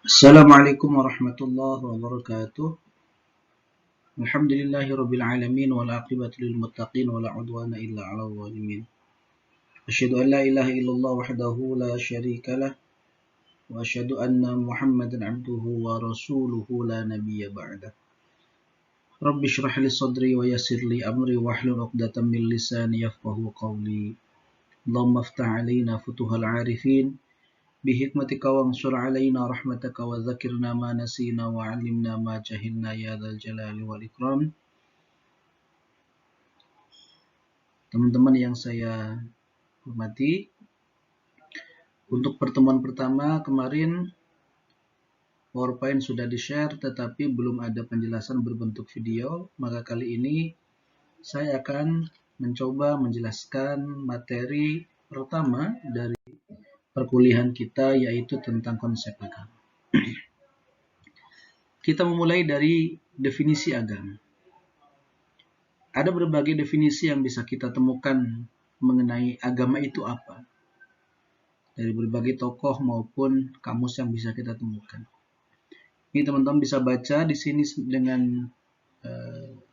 Assalamualaikum warahmatullahi wabarakatuh. Alhamdulillahirabbil alamin wal aqibatu lil muttaqin wala udwana illa 'alal zalimin. Asyhadu an la ilaha illallah wahdahu la syarikalah wa asyhadu anna Muhammadan 'abduhu wa rasuluhu la nabiyya ba'dah. Rabbi shrah li sadri wa yassir li amri wahlul 'uqdatam min lisani yafqahu qawli. Allahumma iftah 'alaina futuhal 'arifin بحكمتك وانصر علينا رحمتك وذكرنا ما نسينا وعلمنا ما جهلنا يا ذا الجلال والإكرام. Teman-teman yang saya hormati, untuk pertemuan pertama kemarin PowerPoint sudah di-share tetapi belum ada penjelasan berbentuk video, maka kali ini saya akan mencoba menjelaskan materi pertama dari perkuliahan kita, yaitu tentang konsep agama. Kita memulai dari definisi agama. Ada berbagai definisi yang bisa kita temukan mengenai agama itu apa. Dari berbagai tokoh maupun kamus yang bisa kita temukan. Ini teman-teman bisa baca di sini dengan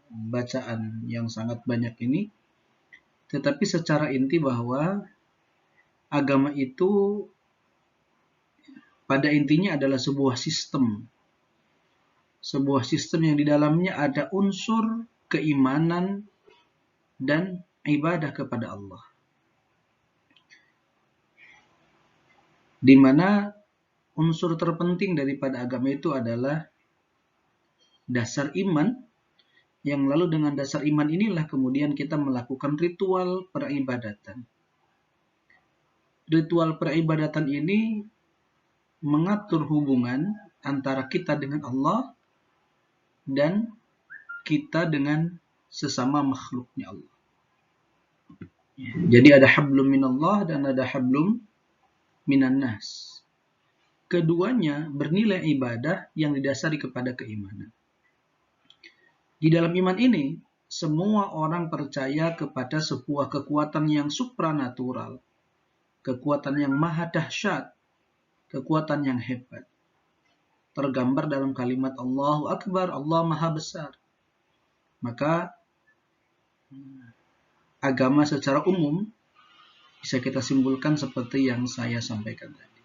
bacaan yang sangat banyak ini. Tetapi secara inti bahwa agama itu pada intinya adalah sebuah sistem. Sebuah sistem yang di dalamnya ada unsur keimanan dan ibadah kepada Allah. Di mana unsur terpenting daripada agama itu adalah dasar iman, yang lalu dengan dasar iman inilah kemudian kita melakukan ritual peribadatan. Ritual peribadatan ini mengatur hubungan antara kita dengan Allah dan kita dengan sesama makhluknya Allah. Jadi ada hablum minallah dan ada hablum minan nas. Keduanya bernilai ibadah yang didasari kepada keimanan. Di dalam iman ini, semua orang percaya kepada sebuah kekuatan yang supranatural, kekuatan yang maha dahsyat, kekuatan yang hebat. Tergambar dalam kalimat Allahu Akbar, Allah Maha Besar. Maka agama secara umum bisa kita simpulkan seperti yang saya sampaikan tadi.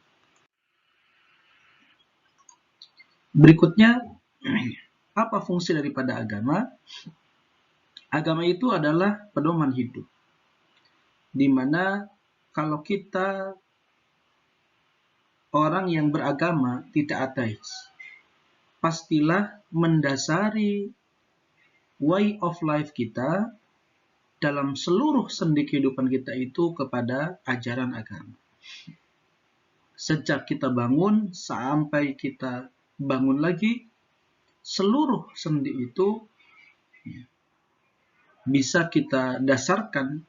Berikutnya, apa fungsi daripada agama? Agama itu adalah pedoman hidup. Di mana kalau kita orang yang beragama tidak ateis, pastilah mendasari way of life kita dalam seluruh sendi kehidupan kita itu kepada ajaran agama. Sejak kita bangun sampai kita bangun lagi, seluruh sendi itu bisa kita dasarkan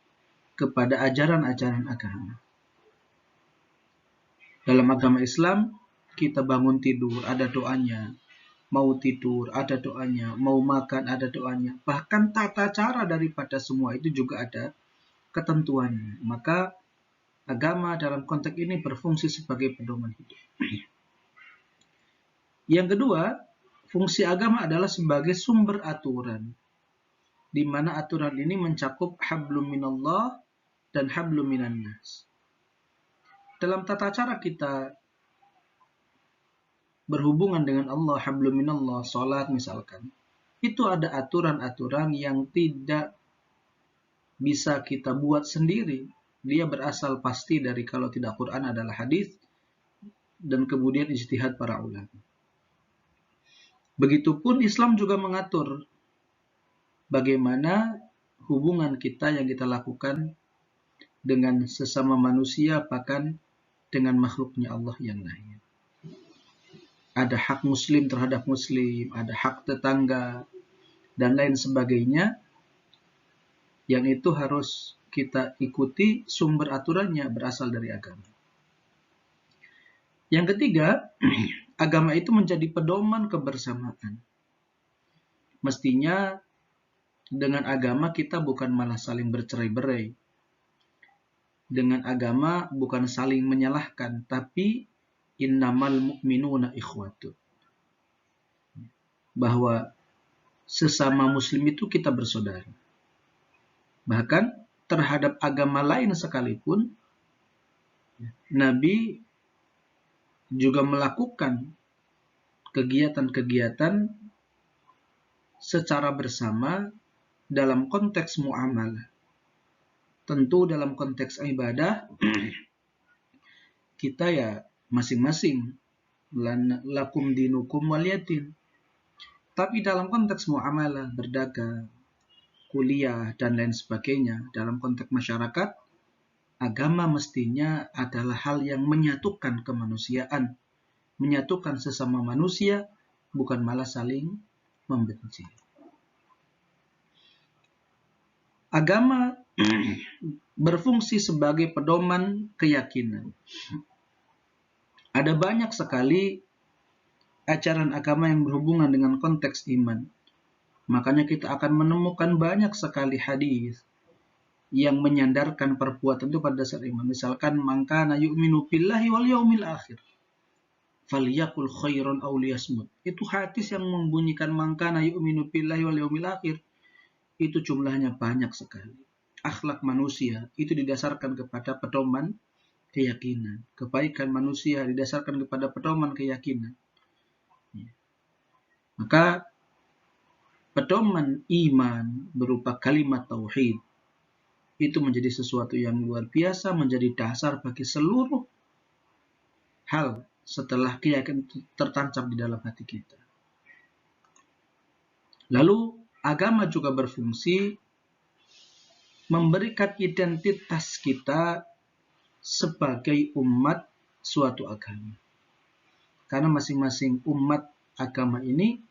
kepada ajaran-ajaran agama. Dalam agama Islam, kita bangun tidur, ada doanya. Mau tidur, ada doanya. Mau makan, ada doanya. Bahkan tata cara daripada semua itu juga ada ketentuannya. Maka agama dalam konteks ini berfungsi sebagai pedoman hidup. Yang kedua, fungsi agama adalah sebagai sumber aturan. Di mana aturan ini mencakup hablum minallah dan hablum minan nas. Dalam tata cara kita berhubungan dengan Allah, hablum minallah, salat misalkan, itu ada aturan-aturan yang tidak bisa kita buat sendiri. Dia berasal pasti dari, kalau tidak Quran adalah hadis, dan kemudian ijtihad para ulama. Begitupun Islam juga mengatur bagaimana hubungan kita yang kita lakukan dengan sesama manusia, bahkan dengan makhluknya Allah yang lain. Ada hak muslim terhadap muslim, ada hak tetangga, dan lain sebagainya, yang itu harus kita ikuti, sumber aturannya berasal dari agama. Yang ketiga, agama itu menjadi pedoman kebersamaan. Mestinya dengan agama kita bukan malah saling bercerai-berai. Dengan agama bukan saling menyalahkan, tapi innamal mu'minuna ikhwatu. Bahwa sesama muslim itu kita bersaudara. Bahkan terhadap agama lain sekalipun, Nabi juga melakukan kegiatan-kegiatan secara bersama dalam konteks muamalah. Tentu dalam konteks ibadah, kita ya masing-masing. Lakum dinukum waliyadin. Tapi dalam konteks muamalah, berdagang, kuliah, dan lain sebagainya, dalam konteks masyarakat, agama mestinya adalah hal yang menyatukan kemanusiaan, menyatukan sesama manusia, bukan malah saling membenci. Agama berfungsi sebagai pedoman keyakinan. Ada banyak sekali ajaran agama yang berhubungan dengan konteks iman. Makanya kita akan menemukan banyak sekali hadis yang menyandarkan perbuatan itu pada dasar iman. Misalkan, man kana yu'minu billahi wal yaumil akhir falyaqul khairan aw liyasmut. Itu hadis yang membunyikan man kana yu'minu billahi wal yaumil akhir. Itu jumlahnya banyak sekali. Akhlak manusia itu didasarkan kepada pedoman keyakinan. Kebaikan manusia didasarkan kepada pedoman keyakinan. Maka pedoman iman berupa kalimat tauhid itu menjadi sesuatu yang luar biasa, menjadi dasar bagi seluruh hal setelah keyakinan tertancap di dalam hati kita. Lalu agama juga berfungsi memberikan identitas kita sebagai umat suatu agama. Karena masing-masing umat agama ini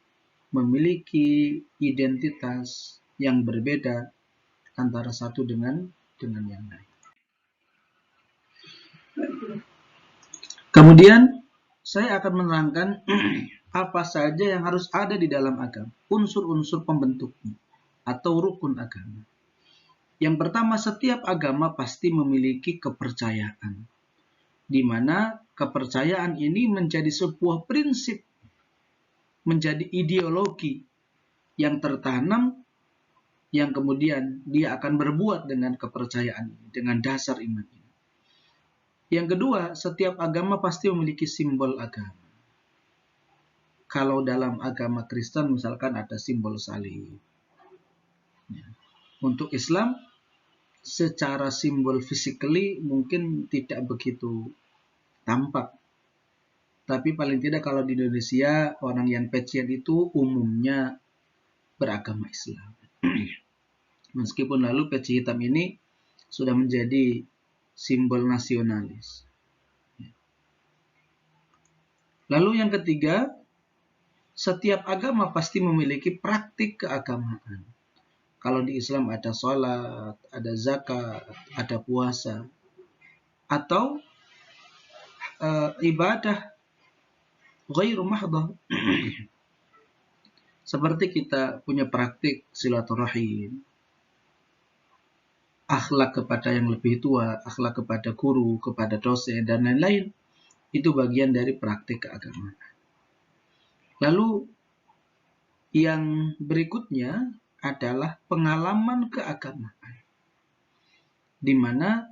memiliki identitas yang berbeda antara satu dengan yang lain. Kemudian saya akan menerangkan apa saja yang harus ada di dalam agama, unsur-unsur pembentuknya atau rukun agama. Yang pertama, setiap agama pasti memiliki kepercayaan, di mana kepercayaan ini menjadi sebuah prinsip, menjadi ideologi yang tertanam, yang kemudian dia akan berbuat dengan kepercayaan ini, dengan dasar iman ini. Yang kedua, setiap agama pasti memiliki simbol agama. Kalau dalam agama Kristen misalkan ada simbol salib. Untuk Islam, secara simbol physically mungkin tidak begitu tampak. Tapi paling tidak kalau di Indonesia, orang yang pecian itu umumnya beragama Islam. Meskipun lalu peci hitam ini sudah menjadi simbol nasionalis. Lalu yang ketiga, setiap agama pasti memiliki praktik keagamaan. Kalau di Islam ada sholat, ada zakat, ada puasa, atau ibadah ghairu mahdhah. Seperti kita punya praktik silaturahim, akhlak kepada yang lebih tua, akhlak kepada guru, kepada dosen, dan lain-lain. Itu bagian dari praktik keagamaan. Lalu yang berikutnya adalah pengalaman keagamaan, di mana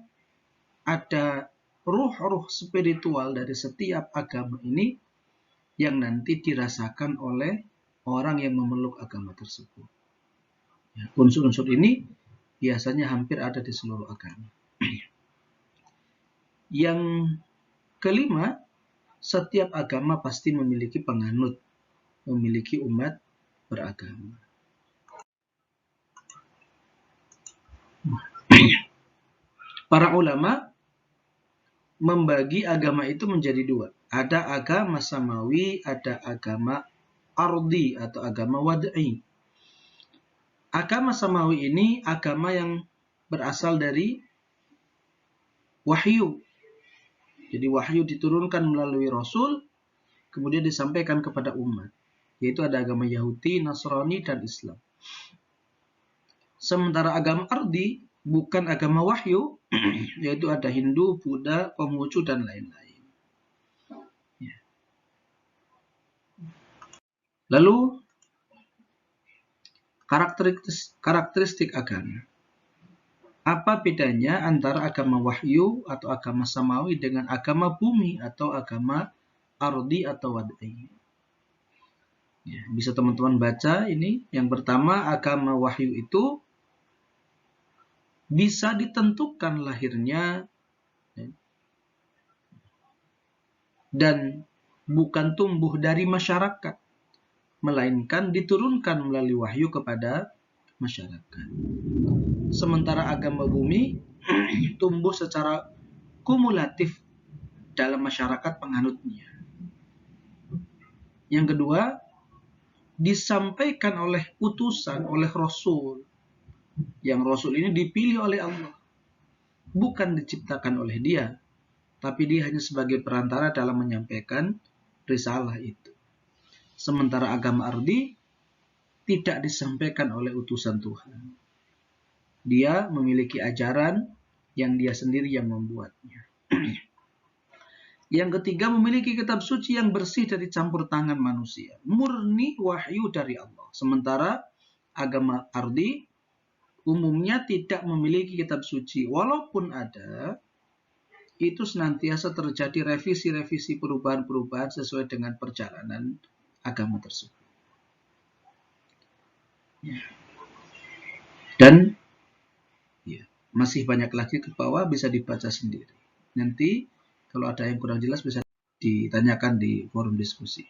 ada ruh-ruh spiritual dari setiap agama ini yang nanti dirasakan oleh orang yang memeluk agama tersebut. Unsur-unsur ini biasanya hampir ada di seluruh agama. Yang kelima, setiap agama pasti memiliki penganut, memiliki umat beragama. Para ulama membagi agama itu menjadi dua. Ada agama samawi, ada agama ardi atau agama wad'i. Agama samawi ini agama yang berasal dari wahyu. Jadi wahyu diturunkan melalui Rasul, kemudian disampaikan kepada umat. Yaitu ada agama Yahudi, Nasrani, dan Islam. Sementara agama ardi bukan agama wahyu, yaitu ada Hindu, Buddha, Konghucu, dan lain-lain. Lalu karakteristik agama. Apa bedanya antara agama wahyu atau agama samawi dengan agama bumi atau agama ardi atau wad'i? Ya, bisa teman-teman baca ini. Yang pertama, agama wahyu itu bisa ditentukan lahirnya dan bukan tumbuh dari masyarakat, melainkan diturunkan melalui wahyu kepada masyarakat. Sementara agama bumi tumbuh secara kumulatif dalam masyarakat penganutnya. Yang kedua, disampaikan oleh utusan, oleh Rasul. Yang Rasul ini dipilih oleh Allah. Bukan diciptakan oleh dia, tapi dia hanya sebagai perantara dalam menyampaikan risalah itu. Sementara agama ardi tidak disampaikan oleh utusan Tuhan. Dia memiliki ajaran yang dia sendiri yang membuatnya. Yang ketiga, memiliki kitab suci yang bersih dari campur tangan manusia. Murni wahyu dari Allah. Sementara agama ardi umumnya tidak memiliki kitab suci. Walaupun ada, itu senantiasa terjadi revisi-revisi, perubahan-perubahan sesuai dengan perjalanan agama tersebut. Dan masih banyak lagi ke bawah, bisa dibaca sendiri. Nanti kalau ada yang kurang jelas bisa ditanyakan di forum diskusi.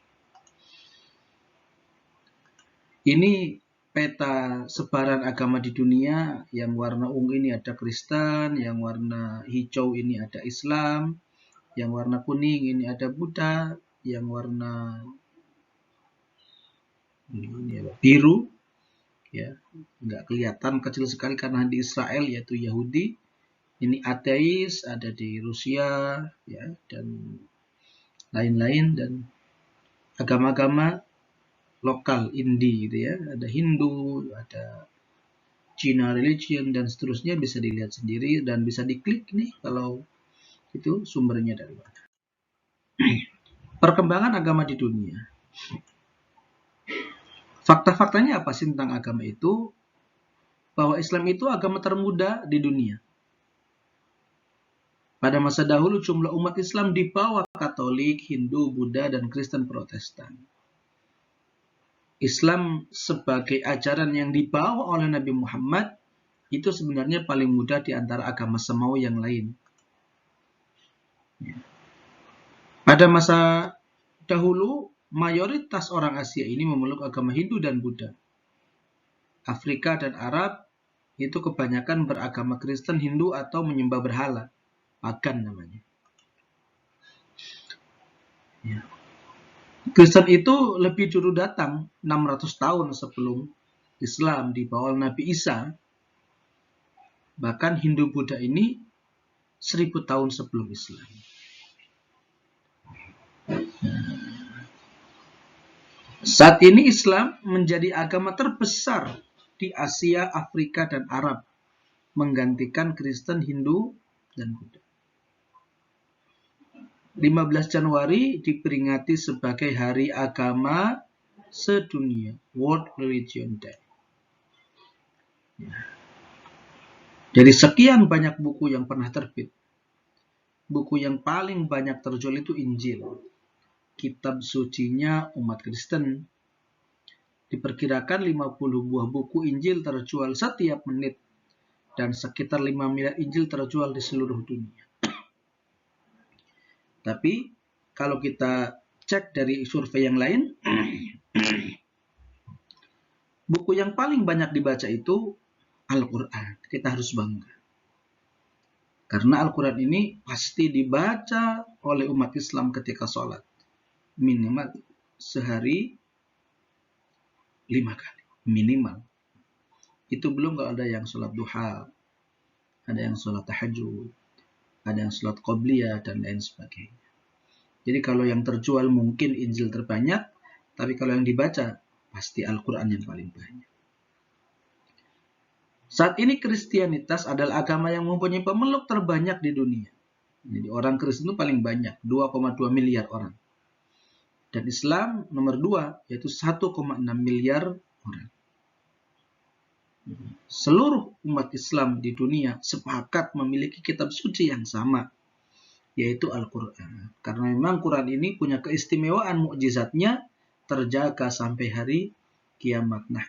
Ini peta sebaran agama di dunia. Yang warna ungu ini ada Kristen, yang warna hijau ini ada Islam, yang warna kuning ini ada Buddha, yang warna biru ya nggak kelihatan, kecil sekali karena di Israel yaitu Yahudi. Ini ateis, ada di Rusia ya, dan lain-lain, dan agama-agama lokal indie gitu ya, ada Hindu, ada China religion dan seterusnya, bisa dilihat sendiri dan bisa diklik nih kalau itu sumbernya dari mana. Perkembangan agama di dunia. Fakta-faktanya apa sih tentang agama itu? Bahwa Islam itu agama termuda di dunia. Pada masa dahulu jumlah umat Islam di bawah Katolik, Hindu, Buddha, dan Kristen Protestan. Islam sebagai ajaran yang dibawa oleh Nabi Muhammad itu sebenarnya paling mudah di antara agama samawi yang lain. Pada masa dahulu, mayoritas orang Asia ini memeluk agama Hindu dan Buddha. Afrika dan Arab itu kebanyakan beragama Kristen, Hindu, atau menyembah berhala. Pagan namanya. Ya. Kristen itu lebih dulu datang 600 tahun sebelum Islam di bawah Nabi Isa. Bahkan Hindu Buddha ini 1000 tahun sebelum Islam. Saat ini Islam menjadi agama terbesar di Asia, Afrika, dan Arab, menggantikan Kristen, Hindu, dan Buddha. 15 Januari diperingati sebagai Hari Agama Sedunia, World Religion Day. Dari sekian banyak buku yang pernah terbit, buku yang paling banyak terjual itu Injil, kitab sucinya umat Kristen. Diperkirakan 50 buah buku Injil terjual setiap menit, dan sekitar 5 miliar Injil terjual di seluruh dunia. Tapi kalau kita cek dari survei yang lain, buku yang paling banyak dibaca itu Al-Quran. Kita harus bangga. Karena Al-Quran ini pasti dibaca oleh umat Islam ketika sholat. Minimal sehari 5 kali. Minimal. Itu belum kalau ada yang sholat duha, ada yang sholat tahajud, ada yang sholat qobliyah, dan lain sebagainya. Jadi kalau yang terjual mungkin Injil terbanyak, tapi kalau yang dibaca pasti Al-Quran yang paling banyak. Saat ini Kristianitas adalah agama yang mempunyai pemeluk terbanyak di dunia. Jadi orang Kristen itu paling banyak, 2,2 miliar orang. Dan Islam nomor 2, yaitu 1,6 miliar orang. Seluruh umat Islam di dunia sepakat memiliki kitab suci yang sama, yaitu Al-Quran. Karena memang Quran ini punya keistimewaan mukjizatnya terjaga sampai hari kiamat. Nah,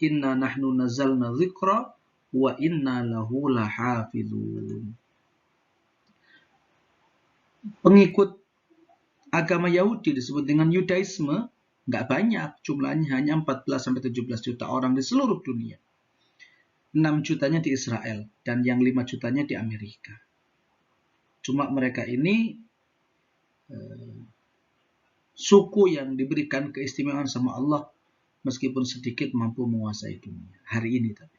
inna nahnu nazzalna dzikra wa inna lahu lahafizun. Pengikut agama Yahudi disebut dengan Yudaisme nggak banyak, jumlahnya hanya 14-17 juta orang di seluruh dunia. 6 jutanya di Israel dan yang 5 jutanya di Amerika. Cuma mereka ini suku yang diberikan keistimewaan sama Allah meskipun sedikit mampu menguasai dunia. Hari ini tapi.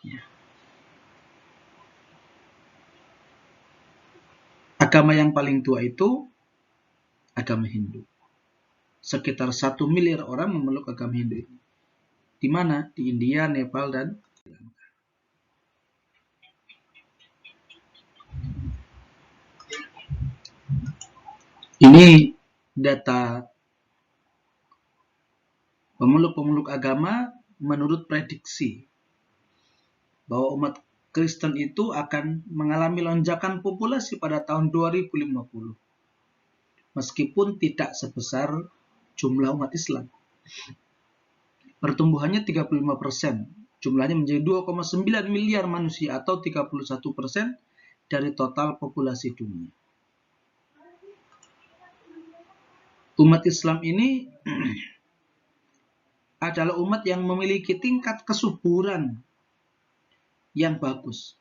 Ya. Agama yang paling tua itu agama Hindu. Sekitar 1 miliar orang memeluk agama Hindu ini. Di mana? Di India, Nepal, dan Sri Lanka. Ini data pemeluk-pemeluk agama menurut prediksi bahwa umat Kristen itu akan mengalami lonjakan populasi pada tahun 2050. Meskipun tidak sebesar jumlah umat Islam. Pertumbuhannya 35%. Jumlahnya menjadi 2,9 miliar manusia atau 31% dari total populasi dunia. Umat Islam ini adalah umat yang memiliki tingkat kesuburan yang bagus.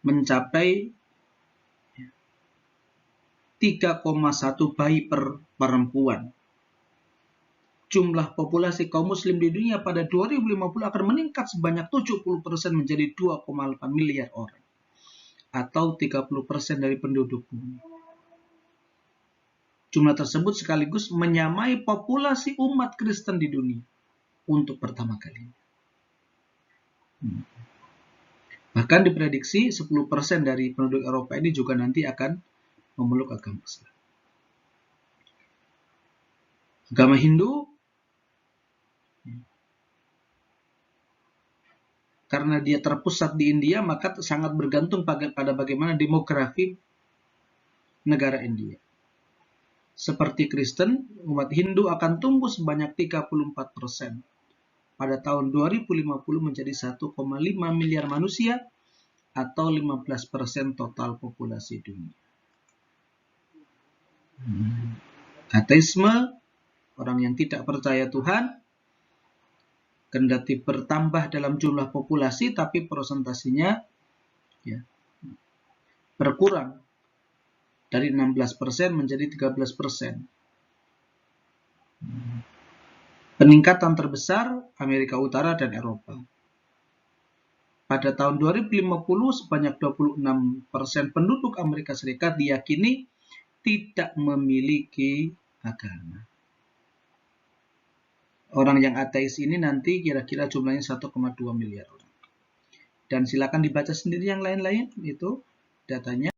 Mencapai 3,1 bayi per perempuan. Jumlah populasi kaum muslim di dunia pada 2050 akan meningkat sebanyak 70% menjadi 2,8 miliar orang. Atau 30% dari penduduk bumi. Jumlah tersebut sekaligus menyamai populasi umat Kristen di dunia untuk pertama kalinya. Bahkan diprediksi 10% dari penduduk Eropa ini juga nanti akan memeluk agama Islam. Agama Hindu karena dia terpusat di India, maka sangat bergantung pada bagaimana demografi negara India. Seperti Kristen, umat Hindu akan tumbuh sebanyak 34%. Pada tahun 2050 menjadi 1,5 miliar manusia atau 15% total populasi dunia. Ateisme, orang yang tidak percaya Tuhan, kendati bertambah dalam jumlah populasi, tapi persentasinya berkurang dari 16% menjadi 13%. Peningkatan terbesar Amerika Utara dan Eropa. Pada tahun 2050, sebanyak 26% penduduk Amerika Serikat diyakini tidak memiliki agama. Orang yang ateis ini nanti kira-kira jumlahnya 1,2 miliar orang. Dan silakan dibaca sendiri yang lain-lain, itu datanya.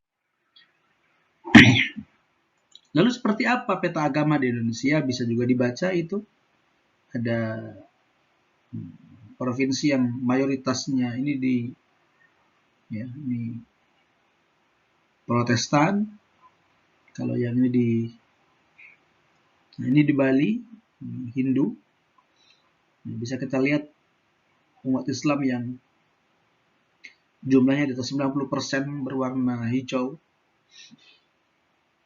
Lalu seperti apa peta agama di Indonesia? Bisa juga dibaca itu. Ada provinsi yang mayoritasnya ini di Protestan. Kalau yang ini di Bali, Hindu. Bisa kita lihat umat Islam yang jumlahnya di atas 90% berwarna hijau.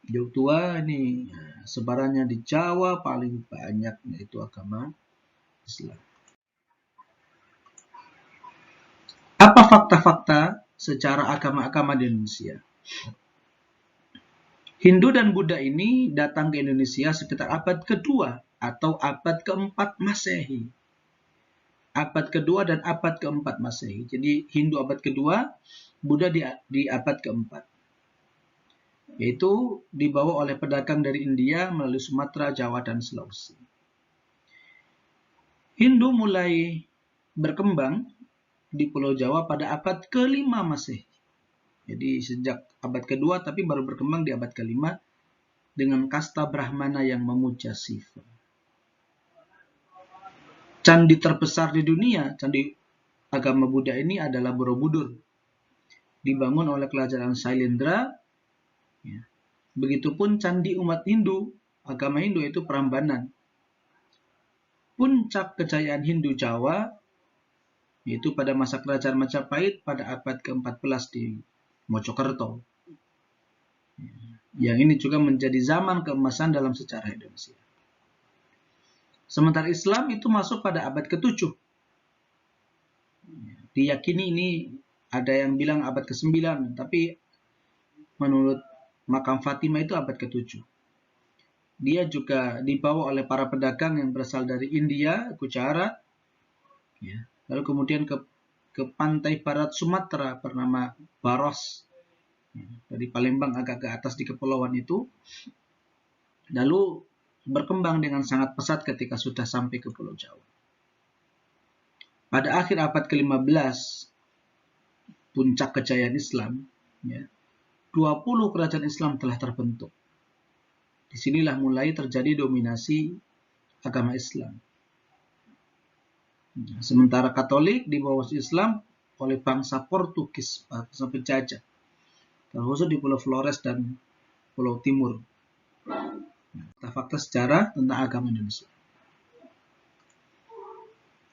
Hijau tua ini sebarannya di Jawa paling banyak, yaitu agama Islam. Apa fakta-fakta secara agama-agama di Indonesia? Hindu dan Buddha ini datang ke Indonesia sekitar abad kedua atau abad keempat Masehi. Abad kedua dan abad keempat Masehi. Jadi Hindu abad kedua, Buddha di abad keempat. Yaitu dibawa oleh pedagang dari India melalui Sumatera, Jawa, dan Sulawesi. Hindu mulai berkembang di Pulau Jawa pada abad ke-5 Masehi. Jadi sejak abad kedua tapi baru berkembang di abad ke-5 dengan kasta Brahmana yang memuja Siva. Candi terbesar di dunia, candi agama Buddha ini adalah Borobudur. Dibangun oleh kerajaan Sailendra. Ya. Begitupun candi umat Hindu, agama Hindu itu Prambanan. Puncak kejayaan Hindu Jawa, yaitu pada masa kerajaan Majapahit pada abad ke-14 di Mojokerto. Yang ini juga menjadi zaman keemasan dalam sejarah Indonesia. Sementara Islam itu masuk pada abad ke-7. Diyakini ini ada yang bilang abad ke-9, tapi menurut makam Fatimah itu abad ke-7. Dia juga dibawa oleh para pedagang yang berasal dari India, Gujarat, ya. Lalu kemudian ke pantai barat Sumatera bernama Baros, ya. Dari Palembang agak ke atas di kepulauan itu. Lalu berkembang dengan sangat pesat ketika sudah sampai ke Pulau Jawa. Pada akhir abad ke-15, puncak kejayaan Islam, ya, 20 kerajaan Islam telah terbentuk. Disinilah mulai terjadi dominasi agama Islam. Sementara Katolik di bawah Islam oleh bangsa Portugis, bangsa penjajah, terkhusus di Pulau Flores dan Pulau Timur. Fakta sejarah tentang agama Indonesia.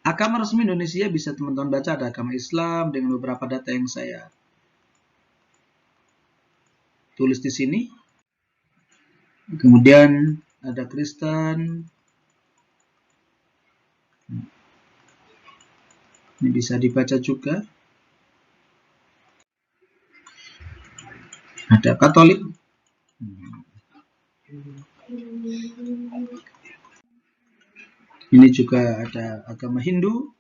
Agama resmi Indonesia bisa teman-teman baca, ada agama Islam dengan beberapa data yang saya tulis di sini. Kemudian ada Kristen. Ini bisa dibaca juga. Ada Katolik. Ini juga ada agama Hindu.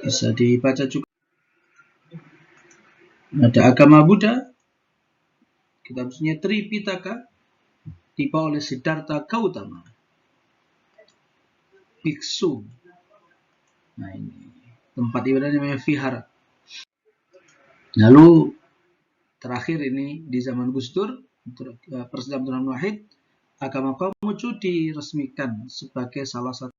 Bisa dibaca juga. Ada agama Buddha. Kitabnya Tripitaka. Dibawa oleh Siddhartha Gautama. Biksu. Nah ini. Tempat ibadah namanya Vihara. Lalu terakhir ini di zaman Gus Dur, Presiden Abdurrahman Wahid, agama Konghucu diresmikan sebagai salah satu